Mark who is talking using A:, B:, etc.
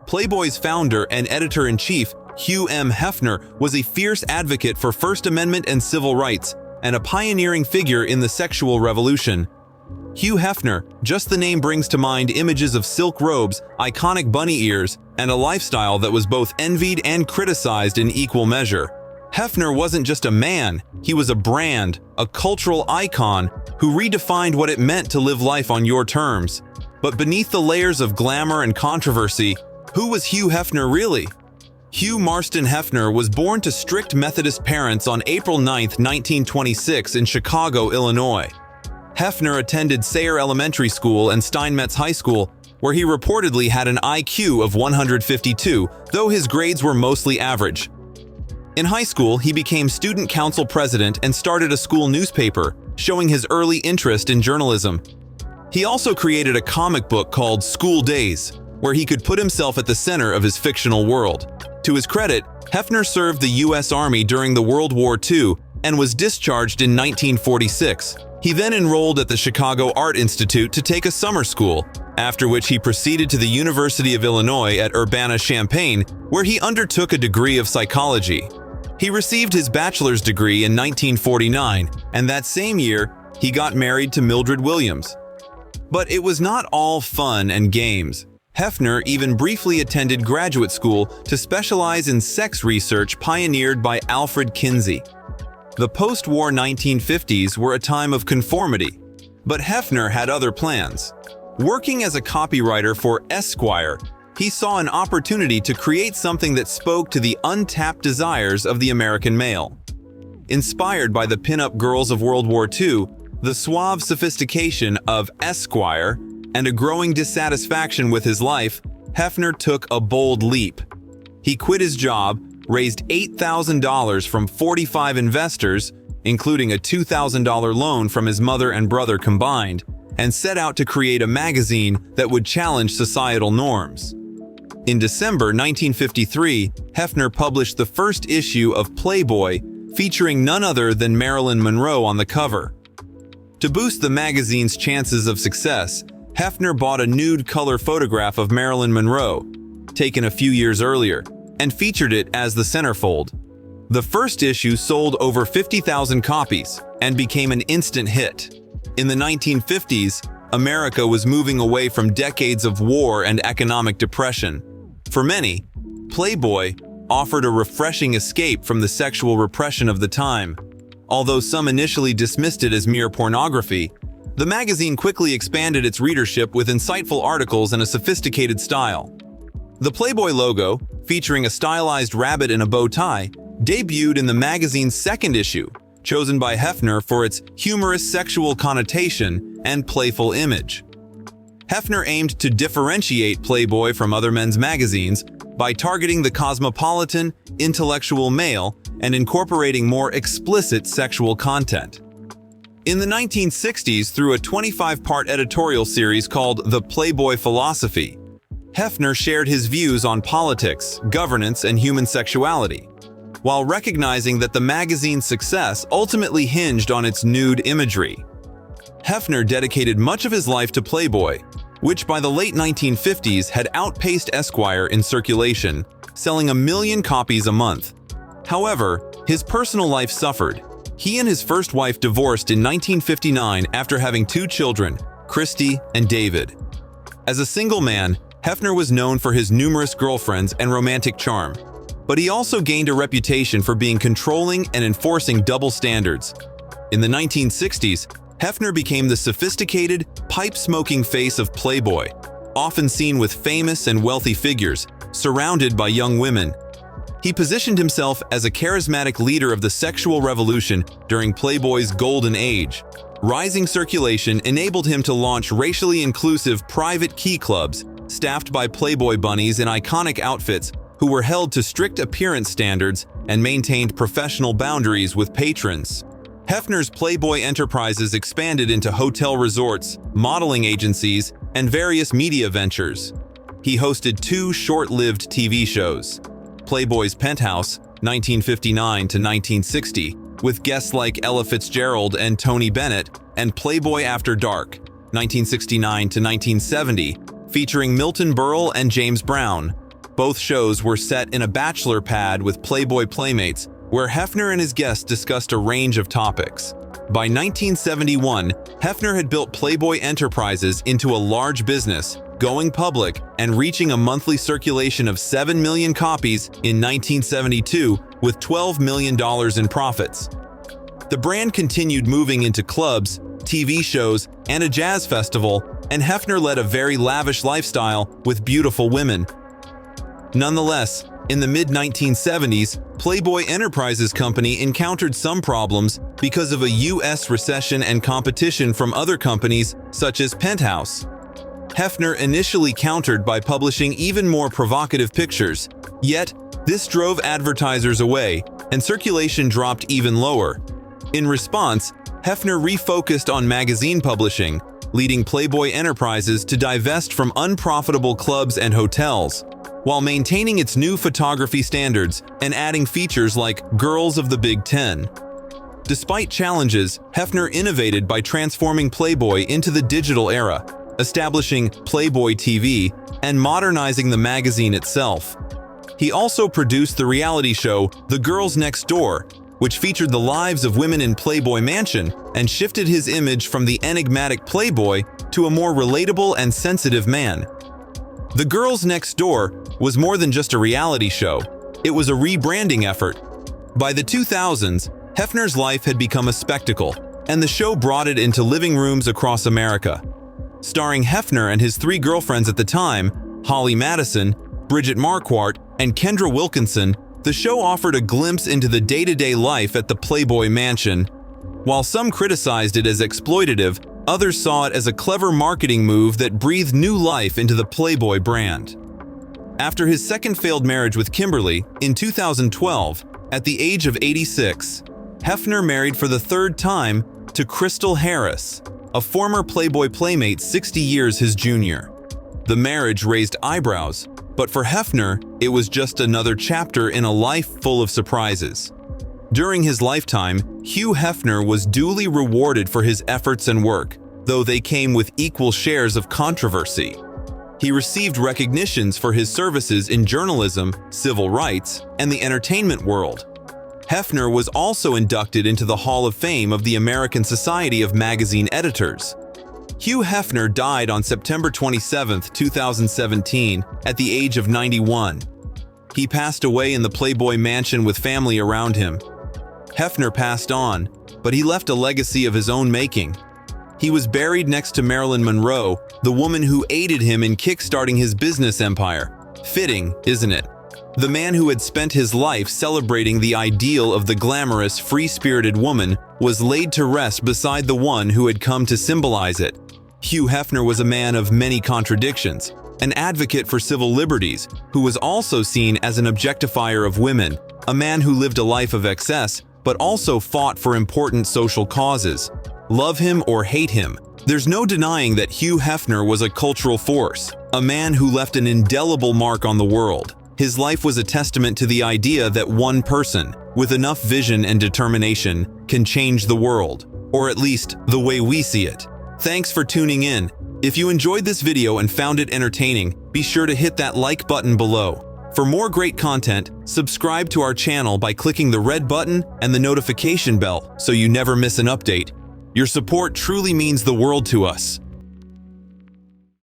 A: Playboy's founder and editor-in-chief, Hugh M. Hefner, was a fierce advocate for First Amendment and civil rights, and a pioneering figure in the sexual revolution. Hugh Hefner, just the name brings to mind images of silk robes, iconic bunny ears, and a lifestyle that was both envied and criticized in equal measure. Hefner wasn't just a man, he was a brand, a cultural icon who redefined what it meant to live life on your terms. But beneath the layers of glamour and controversy, who was Hugh Hefner really? Hugh Marston Hefner was born to strict Methodist parents on April 9, 1926 in Chicago, Illinois. Hefner attended Sayre Elementary School and Steinmetz High School, where he reportedly had an IQ of 152, though his grades were mostly average. In high school, he became student council president and started a school newspaper, showing his early interest in journalism. He also created a comic book called School Days, where he could put himself at the center of his fictional world. To his credit, Hefner served the U.S. Army during the World War II and was discharged in 1946. He then enrolled at the Chicago Art Institute to take a summer school, after which he proceeded to the University of Illinois at Urbana-Champaign, where he undertook a degree of psychology. He received his bachelor's degree in 1949, and that same year, he got married to Mildred Williams. But it was not all fun and games. Hefner even briefly attended graduate school to specialize in sex research pioneered by Alfred Kinsey. The post-war 1950s were a time of conformity, but Hefner had other plans. Working as a copywriter for Esquire, he saw an opportunity to create something that spoke to the untapped desires of the American male. Inspired by the pin-up girls of World War II, the suave sophistication of Esquire, and a growing dissatisfaction with his life, Hefner took a bold leap. He quit his job, raised $8,000 from 45 investors, including a $2,000 loan from his mother and brother combined, and set out to create a magazine that would challenge societal norms. In December 1953, Hefner published the first issue of Playboy, featuring none other than Marilyn Monroe on the cover. To boost the magazine's chances of success, Hefner bought a nude color photograph of Marilyn Monroe, taken a few years earlier, and featured it as the centerfold. The first issue sold over 50,000 copies and became an instant hit. In the 1950s, America was moving away from decades of war and economic depression. For many, Playboy offered a refreshing escape from the sexual repression of the time. Although some initially dismissed it as mere pornography, the magazine quickly expanded its readership with insightful articles and a sophisticated style. The Playboy logo, featuring a stylized rabbit in a bow tie, debuted in the magazine's second issue, chosen by Hefner for its humorous sexual connotation and playful image. Hefner aimed to differentiate Playboy from other men's magazines by targeting the cosmopolitan, intellectual male and incorporating more explicit sexual content. In the 1960s, through a 25-part editorial series called The Playboy Philosophy, Hefner shared his views on politics, governance, and human sexuality, while recognizing that the magazine's success ultimately hinged on its nude imagery. Hefner dedicated much of his life to Playboy, which by the late 1950s had outpaced Esquire in circulation, selling 1 million copies a month. However, his personal life suffered. He and his first wife divorced in 1959 after having 2 children, Christy and David. As a single man, Hefner was known for his numerous girlfriends and romantic charm, but he also gained a reputation for being controlling and enforcing double standards. In the 1960s, Hefner became the sophisticated, pipe-smoking face of Playboy, often seen with famous and wealthy figures, surrounded by young women. He positioned himself as a charismatic leader of the sexual revolution during Playboy's golden age. Rising circulation enabled him to launch racially inclusive private key clubs, staffed by Playboy bunnies in iconic outfits who were held to strict appearance standards and maintained professional boundaries with patrons. Hefner's Playboy Enterprises expanded into hotel resorts, modeling agencies, and various media ventures. He hosted 2 short-lived TV shows: Playboy's Penthouse, 1959 to 1960, with guests like Ella Fitzgerald and Tony Bennett, and Playboy After Dark, 1969 to 1970, featuring Milton Berle and James Brown. Both shows were set in a bachelor pad with Playboy playmates, where Hefner and his guests discussed a range of topics. By 1971, Hefner had built Playboy Enterprises into a large business, going public and reaching a monthly circulation of 7 million copies in 1972 with $12 million in profits. The brand continued moving into clubs, TV shows, and a jazz festival, and Hefner led a very lavish lifestyle with beautiful women. Nonetheless, in the mid-1970s, Playboy Enterprises Company encountered some problems because of a U.S. recession and competition from other companies such as Penthouse. Hefner initially countered by publishing even more provocative pictures, yet this drove advertisers away and circulation dropped even lower. In response, Hefner refocused on magazine publishing, leading Playboy Enterprises to divest from unprofitable clubs and hotels, while maintaining its new photography standards and adding features like Girls of the Big Ten. Despite challenges, Hefner innovated by transforming Playboy into the digital era, establishing Playboy TV and modernizing the magazine itself. He also produced the reality show The Girls Next Door, which featured the lives of women in Playboy Mansion and shifted his image from the enigmatic Playboy to a more relatable and sensitive man. The Girls Next Door was more than just a reality show. It was a rebranding effort. By the 2000s, Hefner's life had become a spectacle, and the show brought it into living rooms across America. Starring Hefner and his 3 girlfriends at the time, Holly Madison, Bridget Marquardt, and Kendra Wilkinson, the show offered a glimpse into the day-to-day life at the Playboy Mansion. While some criticized it as exploitative, others saw it as a clever marketing move that breathed new life into the Playboy brand. After his second failed marriage with Kimberly in 2012, at the age of 86, Hefner married for the 3rd time to Crystal Harris, a former Playboy playmate 60 years his junior. The marriage raised eyebrows, but for Hefner, it was just another chapter in a life full of surprises. During his lifetime, Hugh Hefner was duly rewarded for his efforts and work, though they came with equal shares of controversy. He received recognitions for his services in journalism, civil rights, and the entertainment world. Hefner was also inducted into the Hall of Fame of the American Society of Magazine Editors. Hugh Hefner died on September 27, 2017, at the age of 91. He passed away in the Playboy Mansion with family around him. Hefner passed on, but he left a legacy of his own making. He was buried next to Marilyn Monroe, the woman who aided him in kickstarting his business empire. Fitting, isn't it? The man who had spent his life celebrating the ideal of the glamorous, free-spirited woman was laid to rest beside the one who had come to symbolize it. Hugh Hefner was a man of many contradictions, an advocate for civil liberties, who was also seen as an objectifier of women, a man who lived a life of excess, but also fought for important social causes. Love him or hate him, there's no denying that Hugh Hefner was a cultural force, a man who left an indelible mark on the world. His life was a testament to the idea that one person, with enough vision and determination, can change the world, or at least the way we see it. Thanks for tuning in. If you enjoyed this video and found it entertaining, be sure to hit that like button below. For more great content, subscribe to our channel by clicking the red button and the notification bell so you never miss an update. Your support truly means the world to us.